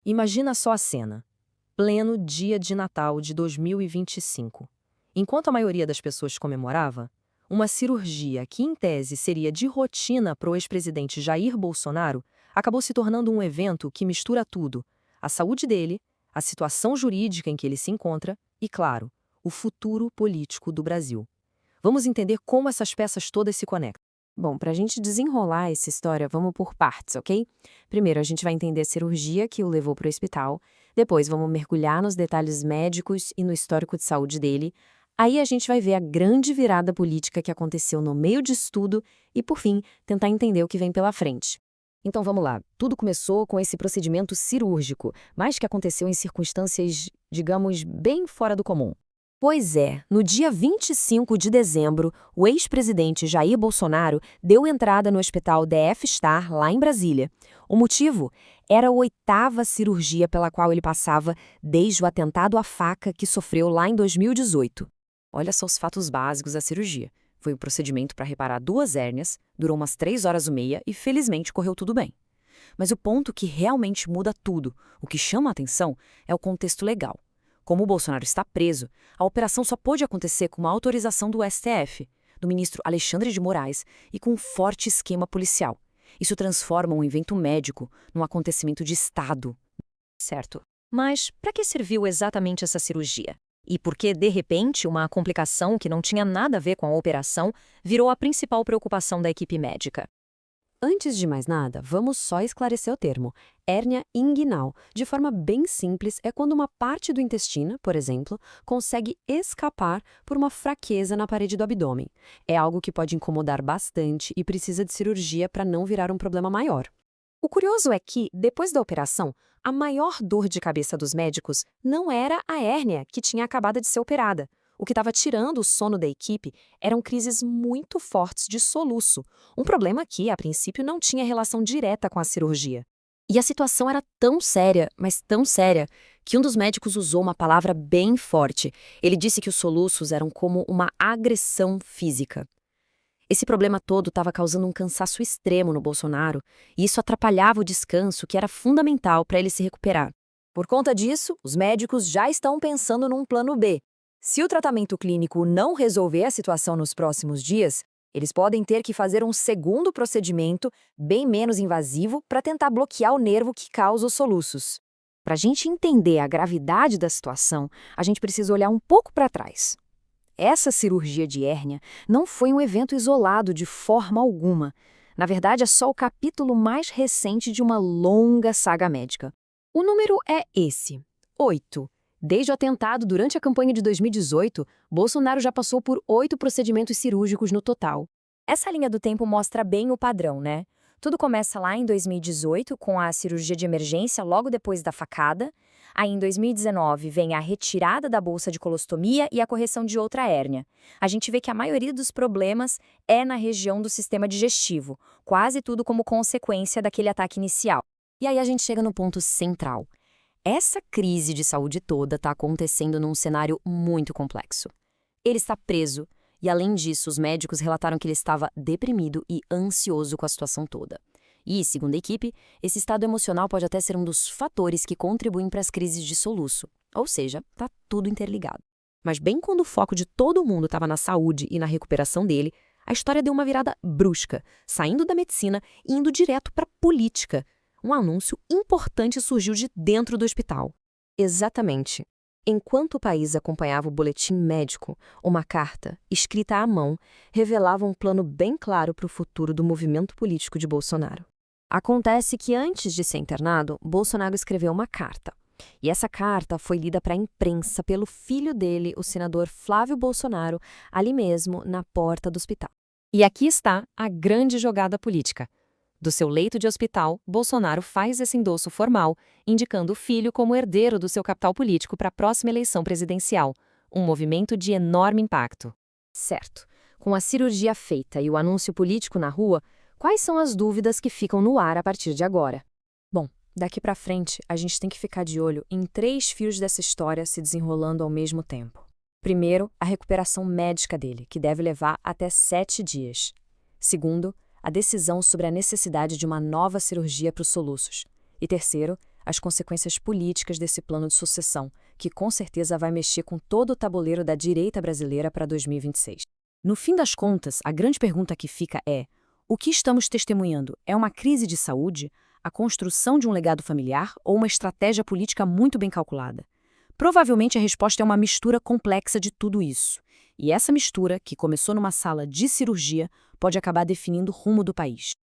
Imagina só a cena. Pleno dia de Natal de 2025. Enquanto a maioria das pessoas comemorava, uma cirurgia que, em tese, seria de rotina para o ex-presidente Jair Bolsonaro, acabou se tornando um evento que mistura tudo: a saúde dele, a situação jurídica em que ele se encontra e, claro, o futuro político do Brasil. Vamos entender como essas peças todas se conectam. Bom, para a gente desenrolar essa história, vamos por partes, ok? Primeiro, a gente vai entender a cirurgia que o levou para o hospital. Depois, vamos mergulhar nos detalhes médicos e no histórico de saúde dele. Aí a gente vai ver a grande virada política que aconteceu no meio disso tudo e, por fim, tentar entender o que vem pela frente. Então vamos lá. Tudo começou com esse procedimento cirúrgico, mas que aconteceu em circunstâncias, digamos, bem fora do comum. Pois é, no dia 25 de dezembro, o ex-presidente Jair Bolsonaro deu entrada no hospital DF Star, lá em Brasília. O motivo? Era a 8ª cirurgia pela qual ele passava desde o atentado à faca que sofreu lá em 2018. Olha só os fatos básicos da cirurgia. Foi um procedimento para reparar 2 hérnias, durou umas 3 horas e meia e felizmente correu tudo bem. Mas o ponto que realmente muda tudo, o que chama a atenção, é o contexto legal. Como o Bolsonaro está preso, a operação só pôde acontecer com uma autorização do STF, do ministro Alexandre de Moraes, e com um forte esquema policial. Isso transforma um evento médico num acontecimento de Estado. Certo. Mas para que serviu exatamente essa cirurgia? E por que, de repente, uma complicação que não tinha nada a ver com a operação virou a principal preocupação da equipe médica? Antes de mais nada, vamos só esclarecer o termo. Hérnia inguinal, de forma bem simples, é quando uma parte do intestino, por exemplo, consegue escapar por uma fraqueza na parede do abdômen. É algo que pode incomodar bastante e precisa de cirurgia para não virar um problema maior. O curioso é que, depois da operação, a maior dor de cabeça dos médicos não era a hérnia que tinha acabado de ser operada. O que estava tirando o sono da equipe eram crises muito fortes de soluço, um problema que, a princípio, não tinha relação direta com a cirurgia. E a situação era tão séria, mas tão séria, que um dos médicos usou uma palavra bem forte. Ele disse que os soluços eram como uma agressão física. Esse problema todo estava causando um cansaço extremo no Bolsonaro, e isso atrapalhava o descanso, que era fundamental para ele se recuperar. Por conta disso, os médicos já estão pensando num plano B. Se o tratamento clínico não resolver a situação nos próximos dias, eles podem ter que fazer um segundo procedimento, bem menos invasivo, para tentar bloquear o nervo que causa os soluços. Para a gente entender a gravidade da situação, a gente precisa olhar um pouco para trás. Essa cirurgia de hérnia não foi um evento isolado de forma alguma. Na verdade, é só o capítulo mais recente de uma longa saga médica. O número é esse: 8. Desde o atentado durante a campanha de 2018, Bolsonaro já passou por 8 procedimentos cirúrgicos no total. Essa linha do tempo mostra bem o padrão, né? Tudo começa lá em 2018, com a cirurgia de emergência logo depois da facada. Aí, em 2019, vem a retirada da bolsa de colostomia e a correção de outra hérnia. A gente vê que a maioria dos problemas é na região do sistema digestivo, quase tudo como consequência daquele ataque inicial. E aí a gente chega no ponto central. Essa crise de saúde toda está acontecendo num cenário muito complexo. Ele está preso e, além disso, os médicos relataram que ele estava deprimido e ansioso com a situação toda. E, segundo a equipe, esse estado emocional pode até ser um dos fatores que contribuem para as crises de soluço. Ou seja, está tudo interligado. Mas bem quando o foco de todo mundo estava na saúde e na recuperação dele, a história deu uma virada brusca, saindo da medicina e indo direto para a política. Um anúncio importante surgiu de dentro do hospital. Exatamente. Enquanto o país acompanhava o boletim médico, uma carta, escrita à mão, revelava um plano bem claro para o futuro do movimento político de Bolsonaro. Acontece que antes de ser internado, Bolsonaro escreveu uma carta. E essa carta foi lida para a imprensa pelo filho dele, o senador Flávio Bolsonaro, ali mesmo, na porta do hospital. E aqui está a grande jogada política. Do seu leito de hospital, Bolsonaro faz esse endosso formal, indicando o filho como herdeiro do seu capital político para a próxima eleição presidencial, um movimento de enorme impacto. Certo. Com a cirurgia feita e o anúncio político na rua, quais são as dúvidas que ficam no ar a partir de agora? Bom, daqui para frente, a gente tem que ficar de olho em 3 fios dessa história se desenrolando ao mesmo tempo. Primeiro, a recuperação médica dele, que deve levar até 7 dias. Segundo, a decisão sobre a necessidade de uma nova cirurgia para os soluços. E terceiro, as consequências políticas desse plano de sucessão, que com certeza vai mexer com todo o tabuleiro da direita brasileira para 2026. No fim das contas, a grande pergunta que fica é: o que estamos testemunhando? É uma crise de saúde, a construção de um legado familiar ou uma estratégia política muito bem calculada? Provavelmente a resposta é uma mistura complexa de tudo isso. E essa mistura, que começou numa sala de cirurgia, pode acabar definindo o rumo do país.